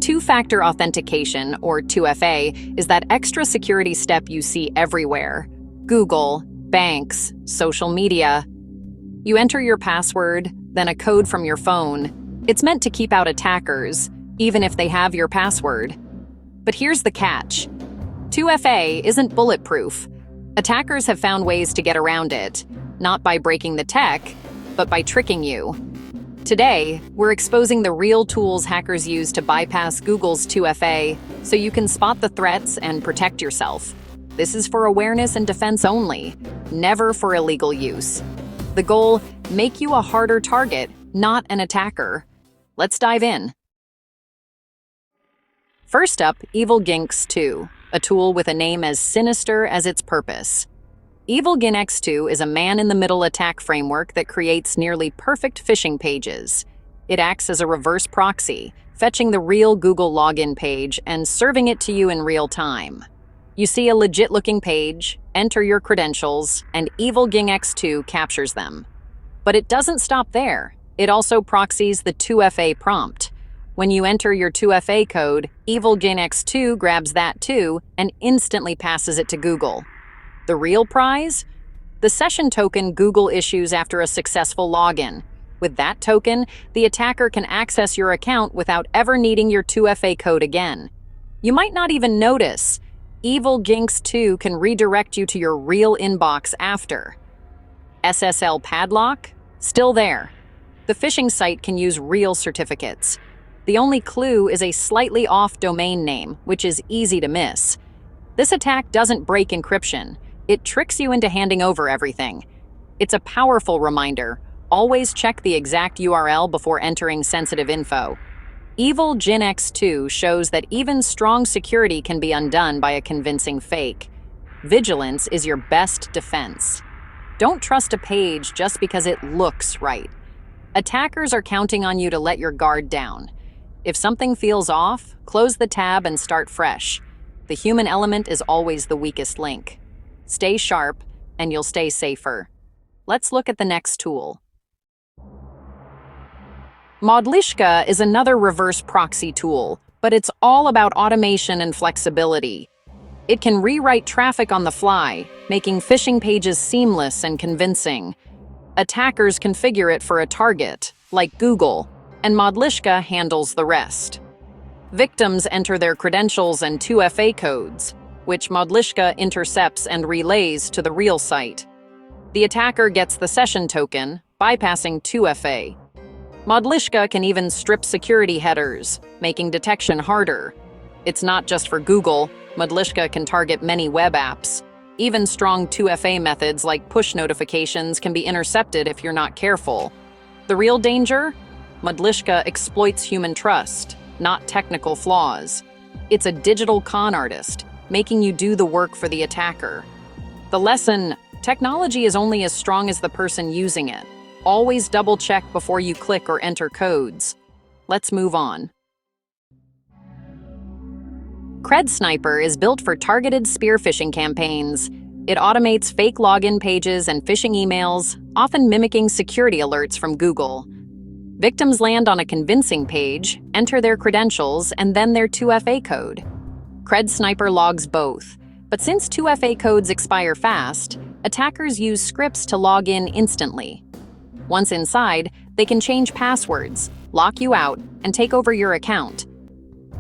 Two-factor authentication, or 2FA, is that extra security step you see everywhere. Google, banks, social media. You enter your password, then a code from your phone. It's meant to keep out attackers, even if they have your password. But here's the catch. 2FA isn't bulletproof. Attackers have found ways to get around it, not by breaking the tech, but by tricking you. Today, we're exposing the real tools hackers use to bypass Google's 2FA so you can spot the threats and protect yourself. This is for awareness and defense only, never for illegal use. The goal, make you a harder target, not an attacker. Let's dive in. First up, EvilGinx 2, a tool with a name as sinister as its purpose. EvilGinx 2 is a man-in-the-middle attack framework that creates nearly perfect phishing pages. It acts as a reverse proxy, fetching the real Google login page and serving it to you in real time. You see a legit-looking page, enter your credentials, and EvilGinx 2 captures them. But it doesn't stop there. It also proxies the 2FA prompt. When you enter your 2FA code, EvilGinx 2 grabs that too and instantly passes it to Google. The real prize? The session token Google issues after a successful login. With that token, the attacker can access your account without ever needing your 2FA code again. You might not even notice. EvilGinx 2 can redirect you to your real inbox after. SSL padlock? Still there. The phishing site can use real certificates. The only clue is a slightly off domain name, which is easy to miss. This attack doesn't break encryption. It tricks you into handing over everything. It's a powerful reminder. Always check the exact URL before entering sensitive info. EvilGinx 2 shows that even strong security can be undone by a convincing fake. Vigilance is your best defense. Don't trust a page just because it looks right. Attackers are counting on you to let your guard down. If something feels off, close the tab and start fresh. The human element is always the weakest link. Stay sharp, and you'll stay safer. Let's look at the next tool. Modlishka is another reverse proxy tool, but it's all about automation and flexibility. It can rewrite traffic on the fly, making phishing pages seamless and convincing. Attackers configure it for a target, like Google, and Modlishka handles the rest. Victims enter their credentials and 2FA codes, which Modlishka intercepts and relays to the real site. The attacker gets the session token, bypassing 2FA. Modlishka can even strip security headers, making detection harder. It's not just for Google. Modlishka can target many web apps. Even strong 2FA methods like push notifications can be intercepted if you're not careful. The real danger? Modlishka exploits human trust, not technical flaws. It's a digital con artist, making you do the work for the attacker. The lesson: technology is only as strong as the person using it. Always double-check before you click or enter codes. Let's move on. CredSniper is built for targeted spear phishing campaigns. It automates fake login pages and phishing emails, often mimicking security alerts from Google. Victims land on a convincing page, enter their credentials, and then their 2FA code. CredSniper logs both, but since 2FA codes expire fast, attackers use scripts to log in instantly. Once inside, they can change passwords, lock you out, and take over your account.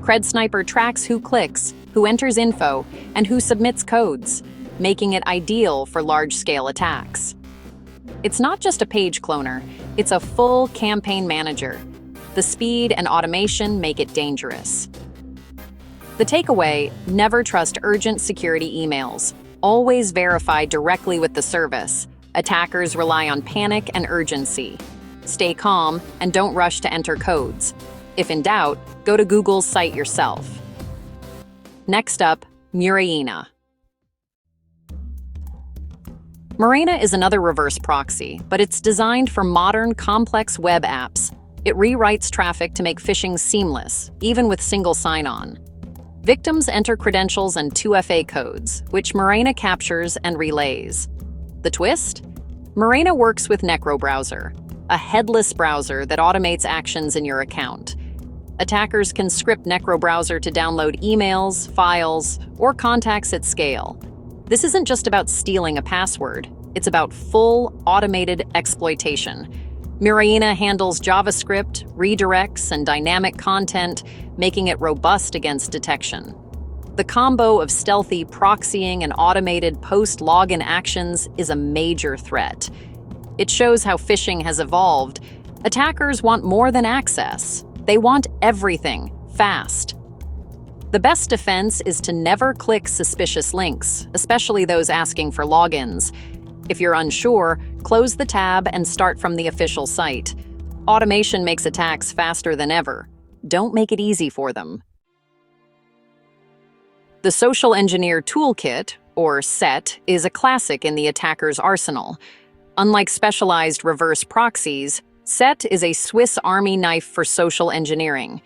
CredSniper tracks who clicks, who enters info, and who submits codes, making it ideal for large-scale attacks. It's not just a page cloner, it's a full campaign manager. The speed and automation make it dangerous. The takeaway: never trust urgent security emails. Always verify directly with the service. Attackers rely on panic and urgency. Stay calm and don't rush to enter codes. If in doubt, go to Google's site yourself. Next up, Muraena. Muraena is another reverse proxy, but it's designed for modern, complex web apps. It rewrites traffic to make phishing seamless, even with single sign-on. Victims enter credentials and 2FA codes, which Muraena captures and relays. The twist? Muraena works with Necro Browser, a headless browser that automates actions in your account. Attackers can script Necrobrowser to download emails, files, or contacts at scale. This isn't just about stealing a password, it's about full, automated exploitation. Muraena handles JavaScript, redirects, and dynamic content, making it robust against detection. The combo of stealthy proxying and automated post-login actions is a major threat. It shows how phishing has evolved. Attackers want more than access. They want everything, fast. The best defense is to never click suspicious links, especially those asking for logins. If you're unsure, close the tab and start from the official site. Automation makes attacks faster than ever. Don't make it easy for them. The Social Engineer Toolkit, or SET, is a classic in the attacker's arsenal. Unlike specialized reverse proxies, SET is a Swiss Army knife for social engineering.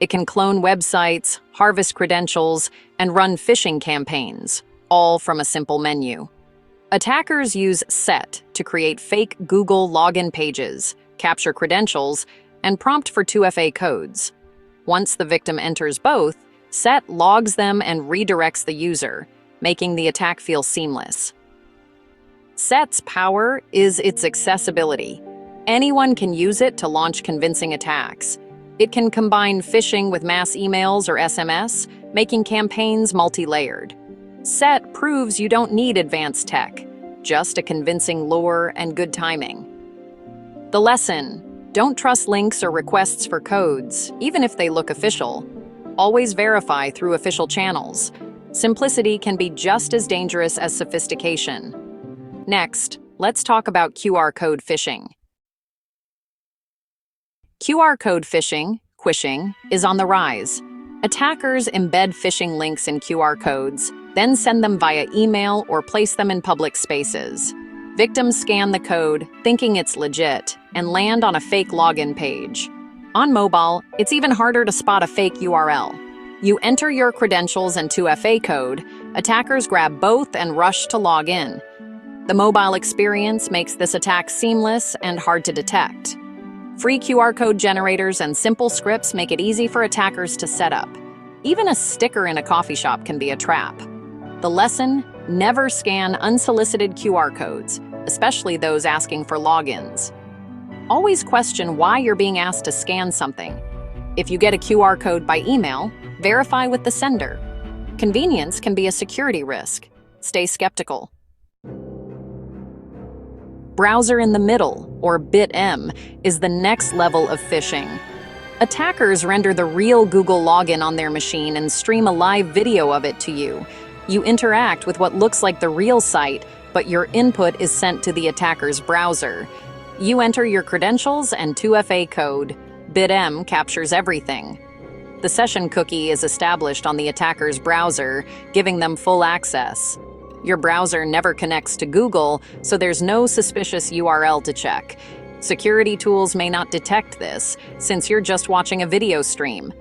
It can clone websites, harvest credentials, and run phishing campaigns, all from a simple menu. Attackers use SET to create fake Google login pages, capture credentials, and prompt for 2FA codes. Once the victim enters both, SET logs them and redirects the user, making the attack feel seamless. SET's power is its accessibility. Anyone can use it to launch convincing attacks. It can combine phishing with mass emails or SMS, making campaigns multi-layered. SET proves you don't need advanced tech, just a convincing lure and good timing. The lesson: don't trust links or requests for codes, even if they look official. Always verify through official channels. Simplicity can be just as dangerous as sophistication. Next, let's talk about QR code phishing. QR code phishing, quishing, is on the rise. Attackers embed phishing links in QR codes, then send them via email or place them in public spaces. Victims scan the code, thinking it's legit, and land on a fake login page. On mobile, it's even harder to spot a fake URL. You enter your credentials and 2FA code, attackers grab both and rush to log in. The mobile experience makes this attack seamless and hard to detect. Free QR code generators and simple scripts make it easy for attackers to set up. Even a sticker in a coffee shop can be a trap. The lesson: never scan unsolicited QR codes, especially those asking for logins. Always question why you're being asked to scan something. If you get a QR code by email, verify with the sender. Convenience can be a security risk. Stay skeptical. Browser in the middle, or BitM, is the next level of phishing. Attackers render the real Google login on their machine and stream a live video of it to you. You interact with what looks like the real site, but your input is sent to the attacker's browser. You enter your credentials and 2FA code. BitM captures everything. The session cookie is established on the attacker's browser, giving them full access. Your browser never connects to Google, so there's no suspicious URL to check. Security tools may not detect this, since you're just watching a video stream.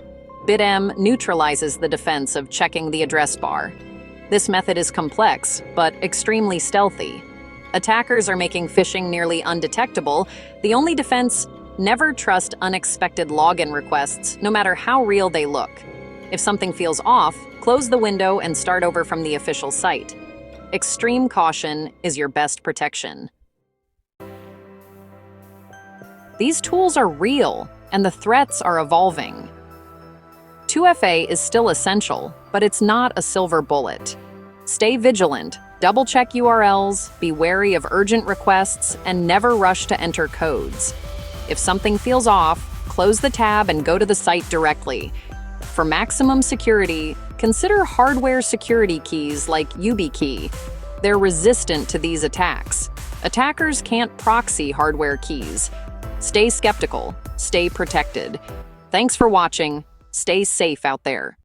BitM neutralizes the defense of checking the address bar. This method is complex, but extremely stealthy. Attackers are making phishing nearly undetectable. The only defense: never trust unexpected login requests, no matter how real they look. If something feels off, close the window and start over from the official site. Extreme caution is your best protection. These tools are real, and the threats are evolving. 2FA is still essential, but it's not a silver bullet. Stay vigilant, double-check URLs, be wary of urgent requests, and never rush to enter codes. If something feels off, close the tab and go to the site directly. For maximum security, consider hardware security keys like YubiKey. They're resistant to these attacks. Attackers can't proxy hardware keys. Stay skeptical, stay protected. Thanks for watching. Stay safe out there.